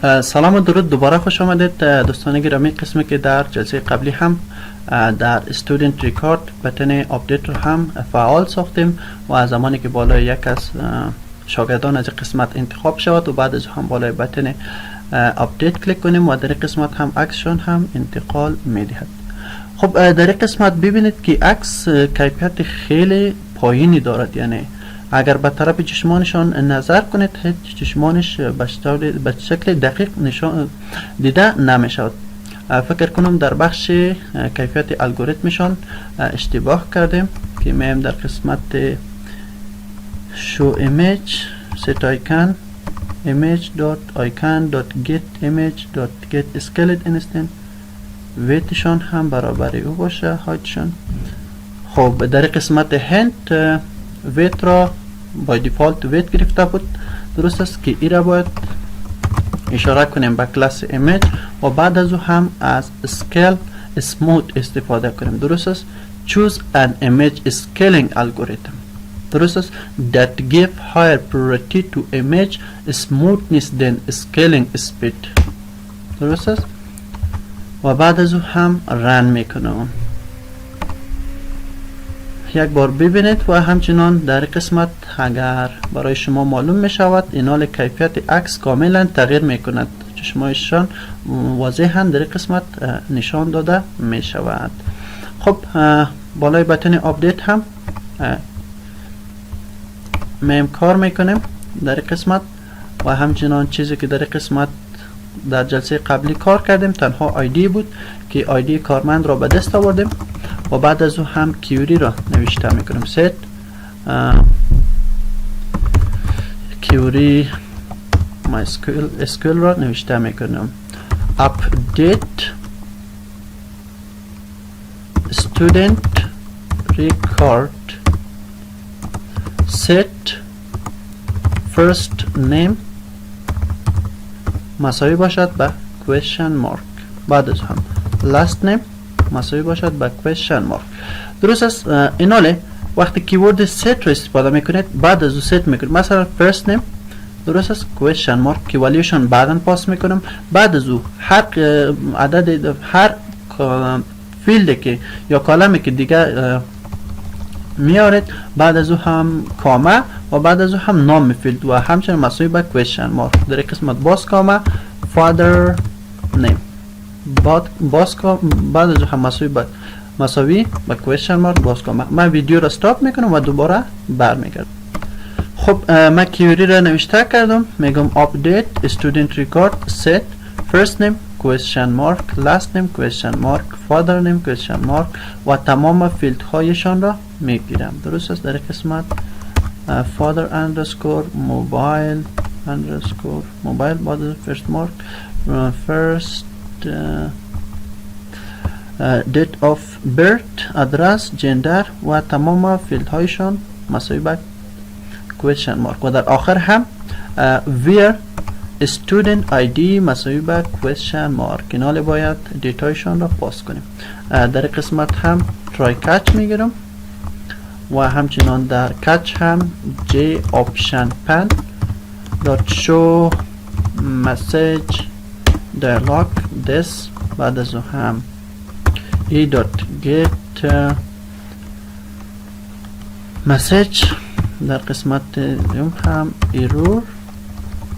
سلام و درود، دوباره خوش آمدید دوستان گرامی. قسمی که در جلسه قبلی هم در استودنت ریکارد بتن آپدیت رو هم فعال ساختیم و از زمانی که بالای یک از شاگردان از قسمت انتخاب شود و بعد از هم بالای بتن آپدیت کلیک کنیم و در قسمت هم عکسشون هم انتقال میدهد. خب در این قسمت ببینید که عکس کیفیت خیلی پایینی دارد، یعنی اگر به طرف چشمانشان نظر کنید هیچ چشمانش به شکل دقیق نشان دیده نمی شود. فکر کنم در بخش کیفیت الگوریتمشان اشتباه کردیم که میم در قسمت show image set icon image.icon.get image.get skeleton instant ویتشان هم برابر او باشه هایتشان. خب در قسمت هند ویت را با دیفالت ویت گرفته بود، درست است که ای را باید اشاره کنیم به کلاس ایمیج و بعد از او هم از اسکیل اسموت استفاده کنیم، درست است. choose an image scaling algorithm، درست است، that give higher priority to image smoothness than scaling speed، درست است. و بعد از او هم رن میکنم. یک بار ببینید و همچنان در قسمت اگر برای شما معلوم می شود اینال کیفیت عکس کاملا تغییر می کند، چشمایشان واضحا در قسمت نشان داده می شود. خب بالای بتن آپدیت هم میم کار می کنیم در قسمت و همچنان چیزی که در قسمت در جلسه قبلی کار کردیم تنها آیدی بود که آیدی کارمند را به دست آوردیم و بعد از او هم کیوری را نوشته میکنیم. set کیوری MySQL را نوشته میکنیم. update student record set first name مساوی باشد به question mark، بعد از هم last name مساوی باشد به question mark، درست است. ایناله وقتی کیورد set رو استفاده میکنید بعد از او set میکنید، مثلا first name درست است question mark که والیوشن بعدا پاس میکنم، بعد از او هر عدد هر فیلد که یا کالمی که دیگه میارید بعد از او هم کامه و بعد از او هم نام فیلد و همچنین مساوی به question mark. در قسمت باز کامه father name بعد از او هم مساوی به question mark باز کامه. من ویدیو را استاپ میکنم و دوباره برمیگردم. خب من کیوری را نوشته کردم، میگم update student record set first name question mark last name question mark father name question mark و تمام فیلد هایشان را میگیرم، درست است. در قسمت father underscore mobile بعد از first mark first date of birth address gender و تمام فیلد هایشان مساوی به question mark و در آخر هم where student ID مساوی به question mark. اینال باید دیتایشان را پاس کنیم. در قسمت هم try catch میگیرم و همچنان در catch هم j option pen dot show message dialog this بعد از هم e dot get message در قسمت هم error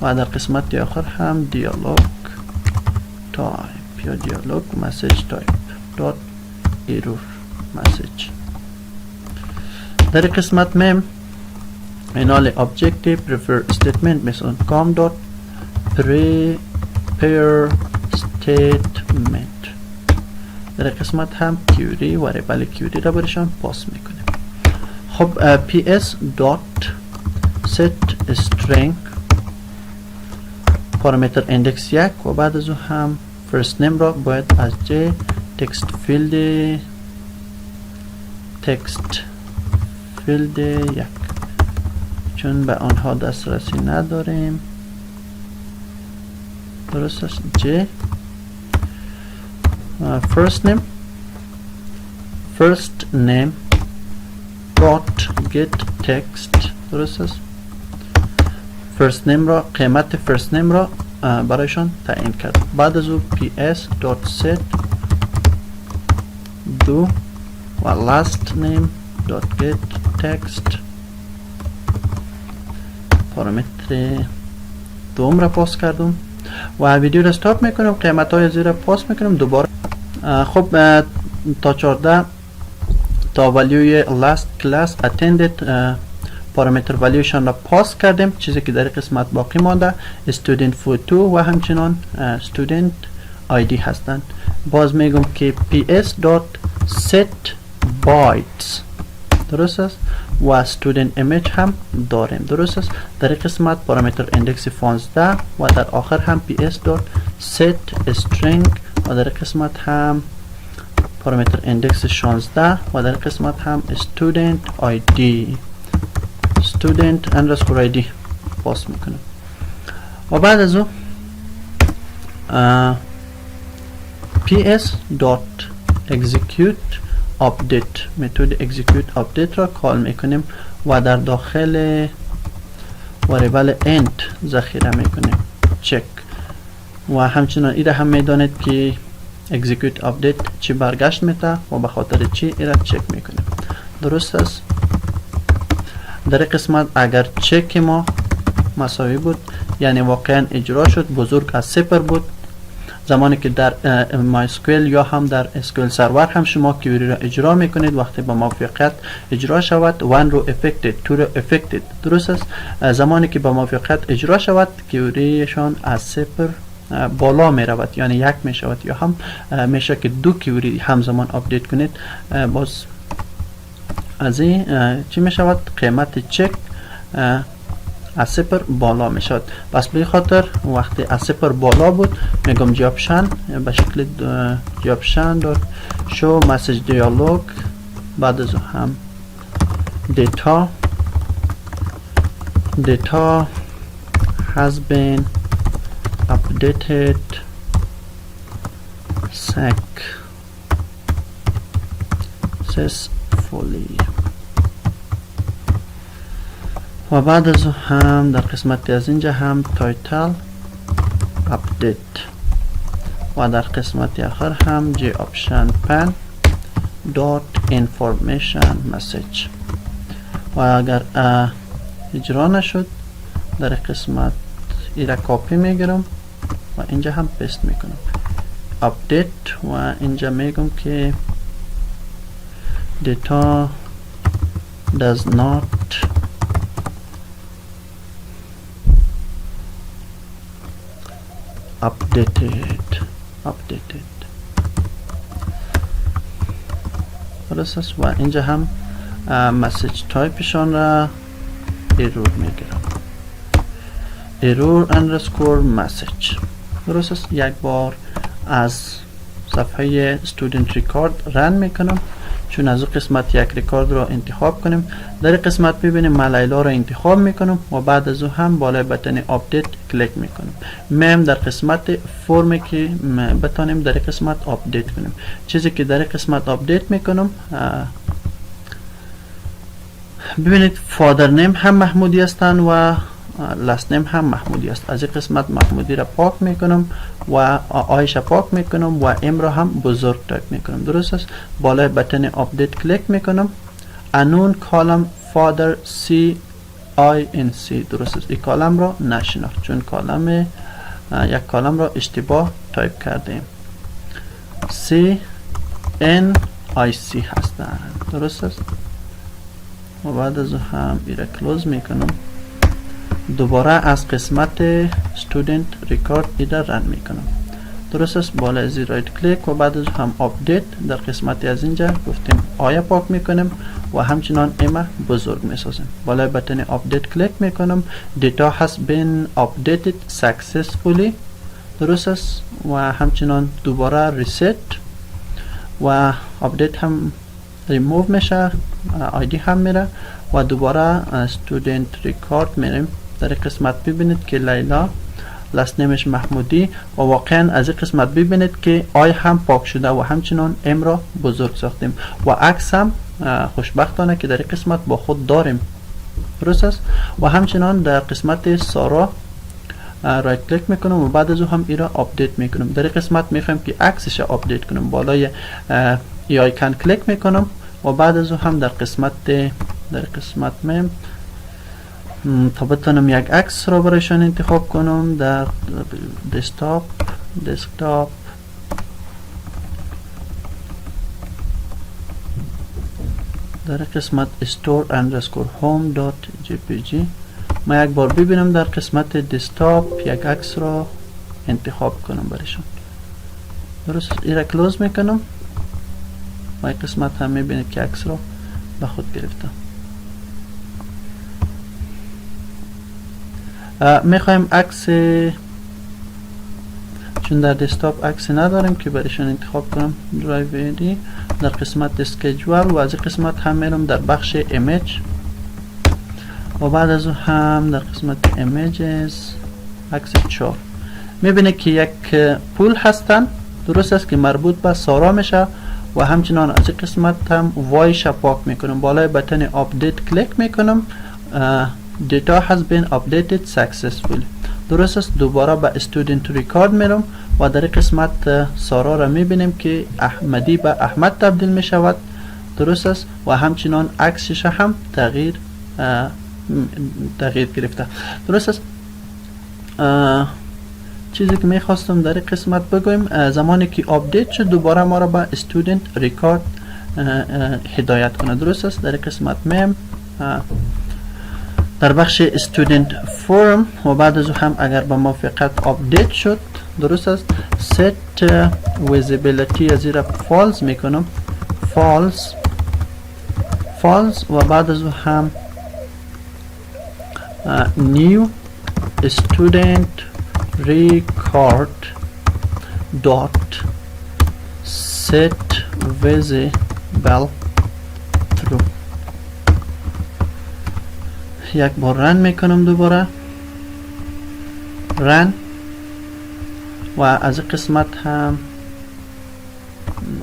و در قسمت آخر هم دیالوگ تایپ یا دیالوگ مسیج تایپ دات ایرور مسیج. در قسمت میم اینال objective prefer statement مثلا com dot prepare statement. در قسمت هم کیوری و ریبل کیوری را برشان پاس میکنیم. خب ps dot set string پارامتر اندکس 1 و بعد از او هم فرست نیم را باید از j تکست فیلد 1 چون به آنها دسترسی نداریم، درست است. j first name dot get text، درست است. فرست نیم را قیمت فرست نیم را برایشان تعیین کرد. بعد از او ps.set دو و last name.get text پارامتر دوم را پاس کردم و ویدیو را استاپ میکنم. قیمت های زیر پاس میکنم دوباره. خب تا 14 تا ولیوی last class attended پارامتر ولیوشان را پاس کردیم، چیزی که در قسمت باقی مانده student photo و همچنان student id هستند. باز میگم که ps.set bytes درست است و student image هم داریم. درست است. در قسمت پارامتر اندکس 15 و در آخر هم ps.set string و در قسمت هم پارامتر اندکس 16 و در قسمت هم student id student underscore id پاس میکنم و بعد از او ps.execute update متد execute update را کال میکنیم و در داخل واریبل end ذخیره میکنیم check و همچنان ایره هم میدانید که execute update چی برگشت میده و به خاطر چی ایره چک میکنیم. درست است. در قسمت اگر چک ما مساوی بود یعنی واقعا اجرا شد، بزرگ از 0 بود، زمانی که در MySQL یا هم در SQL سرور هم شما کیوری را اجرا میکنید وقتی با موافقت اجرا شود 1 رو affected 2 رو affected. درست است. زمانی که با موافقت اجرا شود کیوریشان از 0 بالا می رود یعنی 1 می شود یا هم میشه که 2 کیوری همزمان آپدیت کنید. باز از این چی می شود؟ قیمت چک از 0 بالا می شود. پس به خاطر وقتی از 0 بالا بود میگم جابشن به شکل جابشن دار شو مسیج دیالوگ بعد از هم data has been updated successfully و بعد از هم در قسمت از اینجا هم تایتل update و در قسمت آخر هم جی option pen dot information message و اگر اجرا نشد در قسمت ایره کاپی میگیرم و اینجا هم پست میکنم update و اینجا میگم که data does not updated درست است و اینجا هم مسیج تایپشان را ایرور میگیرم error underscore message. درست است. یک بار از صفحه student record رن میکنم چون از اون قسمت یک ریکارد رو انتخاب کنیم. در قسمت ببینیم من لیلا رو انتخاب میکنم و بعد از اون هم بالای بتن آپدیت کلیک میکنم. میم در قسمت فرمی که بتانیم در قسمت آپدیت کنیم. چیزی که در قسمت آپدیت میکنم ببینید فادر نیم هم محمودی هستند و لاست نیم هم محمودی است. از این قسمت محمودی را پاک میکنم و آیش پاک میکنم و ام را هم بزرگ تایپ میکنم. درست است. بالای بتن آپدیت کلیک میکنم. انون کالم فادر سی آی ان سی درست است. این کالم را نشناخت چون کالم یک کالم را اشتباه تایپ کردیم. سی ان آی سی هستند. درست است. و بعد از هم ایره کلوز میکنم. دوباره از قسمت student record ایده رن میکنم. درست است. بالا از رایت کلیک و بعد از هم آپدیت در قسمت از اینجا گفتیم آیا پاک میکنیم و همچنان اما بزرگ میسازیم. بالا بتن آپدیت کلیک میکنم. data has been updated successfully. درست است. و همچنان دوباره ریست و آپدیت هم ریموو میشه، آیدی هم میره و دوباره student record میریم. در قسمت ببینید که لیلا لاست نیمش محمودی و واقعا از این قسمت ببینید که آی هم پاک شده و همچنان ام را بزرگ ساختیم و عکس هم خوشبختانه که در این قسمت با خود داریم. درست است. و همچنان در قسمت سارا رایت کلیک میکنم و بعد از او هم ایرا آپدیت میکنم. در این قسمت میخوایم که عکسش آپدیت کنم، بالای ای آیکن کلیک میکنم و بعد از او هم در قسمت من تا بتونم یک عکس را برایشان انتخاب کنم در دسکتاپ در قسمت store_home.jpg ما یک بار ببینم در قسمت دسکتاپ یک عکس را انتخاب کنم برایشان. درست این را کلوز میکنم و این قسمت هم میبینید که عکس را به خود گرفتم. میخوایم عکس، چون در دسکتاپ عکس نداریم که برایشان انتخاب کنم درایو در قسمت اسکیجول و از این قسمت هم میرم در بخش ایمیج و بعد از او هم در قسمت ایمیجز عکس 4 میبینه که یک پول هستن، درست است که مربوط به سارا میشه و همچنان از این قسمت هم وایش پاک میکنم. بالای بتن آپدیت کلیک میکنم، data has been updated successfully. درست است. دوباره به student record میرم و در قسمت سارا را میبینیم که احمدی به احمد تبدیل میشود. درست است و همچنان عکسش هم تغییر گرفته. درست است. چیزی که میخواستم در قسمت بگویم، زمانی که آپدیت شد دوباره ما را به student record هدایت کنه. درست است. در قسمت میم در بخش student form و بعد از هم اگر به موافقت آپدیت شد، درست است، set visibility از این را false میکنم، false و بعد از هم new student record dot set visible true. یک بار رن میکنم، دوباره رن و از قسمت هم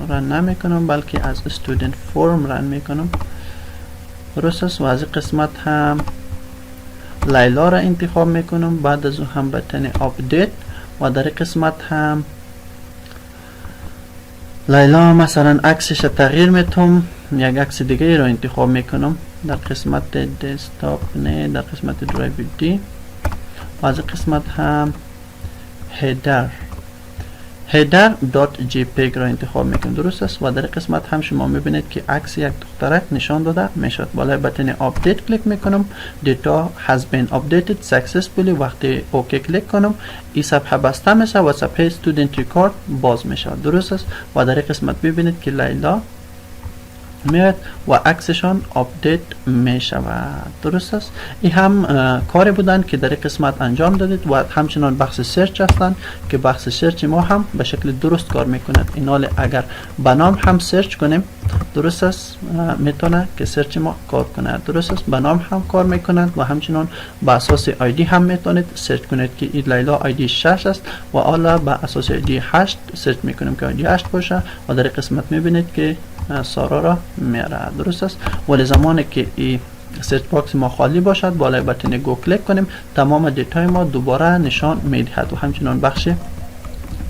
رن نمیکنم بلکه از student form رن میکنم. درست است. و از قسمت هم لیلا را انتخاب میکنم، بعد از او هم بتن آپدیت و در قسمت هم لیلا مثلا عکسش تغییر میتونم، یک عکس دیگه را انتخاب میکنم در قسمت دسکتاپ نه، در قسمت درایو دی و از قسمت هم header.jpg را انتخاب میکنم. درست است. و در قسمت هم شما میبینید که عکس یک دخترک نشان داده میشد. بالای بتن آپدیت کلیک میکنم، data has been updated successfully. وقتی اوکی کلیک کنم این صفحه بسته میشه و صفحه student record باز میشه. درست است. و در قسمت ببینید که لیلا میاد و عکسشان آپدیت می شود. درست است. این هم کاری بودن که در قسمت انجام دادید و همچنان بخش سرچ هستند که بخش سرچ ما هم به شکل درست کار میکند. اینال اگر به نام هم سرچ کنیم، درست است، میتونه که سرچ ما کار کند. درست است. به نام هم کار میکند و همچنان به اساس آیدی هم میتونید سرچ کنید که این لیلا آیدی 6 است و حالا به اساس آیدی 8 سرچ میکنیم که آیدی 8 باشه و در قسمت میبینید که سارا را میاره. درست است. ولی زمانی که این سرچ باکس ما خالی باشد بالای بتن گو کلیک کنیم تمام دیتای ما دوباره نشان میدهد و همچنان بخش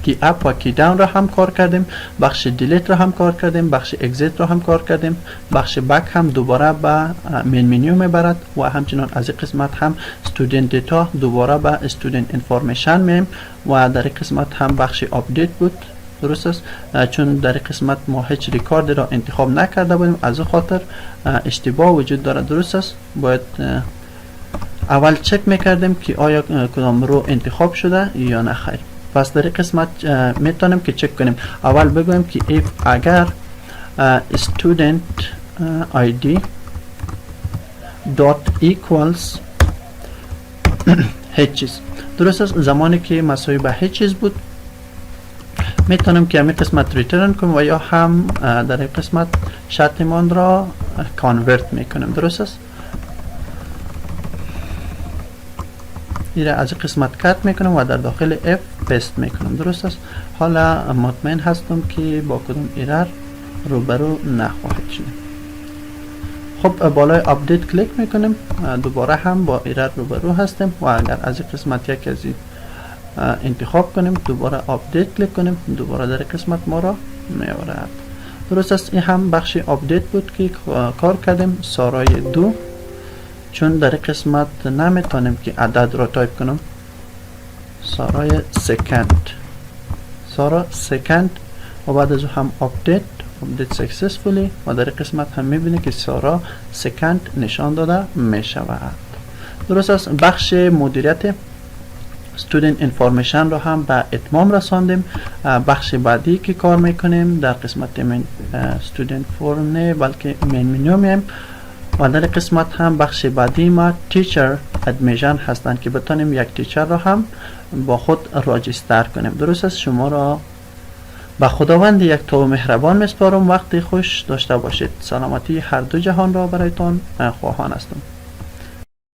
کی اپ و کی داون را هم کار کردیم، بخش دیلیت را هم کار کردیم، بخش اگزیت را هم کار کردیم، بخش بک هم دوباره به مین منیو میبرد و همچنان از این قسمت هم استودنت دیتا دوباره به استودنت انفورمیشن میم و در این قسمت هم بخش آپدیت بود. درست است. چون در قسمت ما هیچ ریکارد را انتخاب نکرده بودیم از خاطر اشتباه وجود داره. درست است. باید اول چک میکردیم که آیا کدام رو انتخاب شده یا نه خیر. پس در قسمت میتونیم که چک کنیم. اول بگویم که اگر student id dot equals هیچ چیز. درست است. زمانی که مساوی به هیچ چیز بود میتونم که همین قسمت ریترن کنم و یا هم در این قسمت شرطمان را کانورت میکنم. درست است. این را از این قسمت کات میکنم و در داخل اف پست میکنم. درست است. حالا مطمئن هستم که با کدوم ایرر روبرو نخواهد شد. خب بالای آپدیت کلیک میکنیم، دوباره هم با ایرر روبرو هستیم و اگر از این قسمت یک از این انتخاب کنیم، دوباره آپدیت کلیک کنیم، دوباره در قسمت ما را میبرد. درست است. این هم بخش آپدیت بود که کار کردیم. سارای 2 چون در این قسمت نمیتونیم که عدد را تایپ کنم. سارای سکند، سارا سکند و بعد از هم آپدیت سکسسفولی و در این قسمت هم میبینید که سارا سکند نشان داده میشود. درست است. بخش مدیریت student information رو هم به اتمام رساندیم. بخش بعدی که کار میکنیم در قسمت من student forum نه بلکه من منیو میم و در قسمت هم بخش بعدی ما تیچر ادمیشن هستند که بتانیم یک تیچر رو هم با خود راجستر کنیم. درست است. شما را به خداوند یک تو مهربان میسپارم. وقتی خوش داشته باشید. سلامتی هر دو جهان را برایتان خواهان هستم.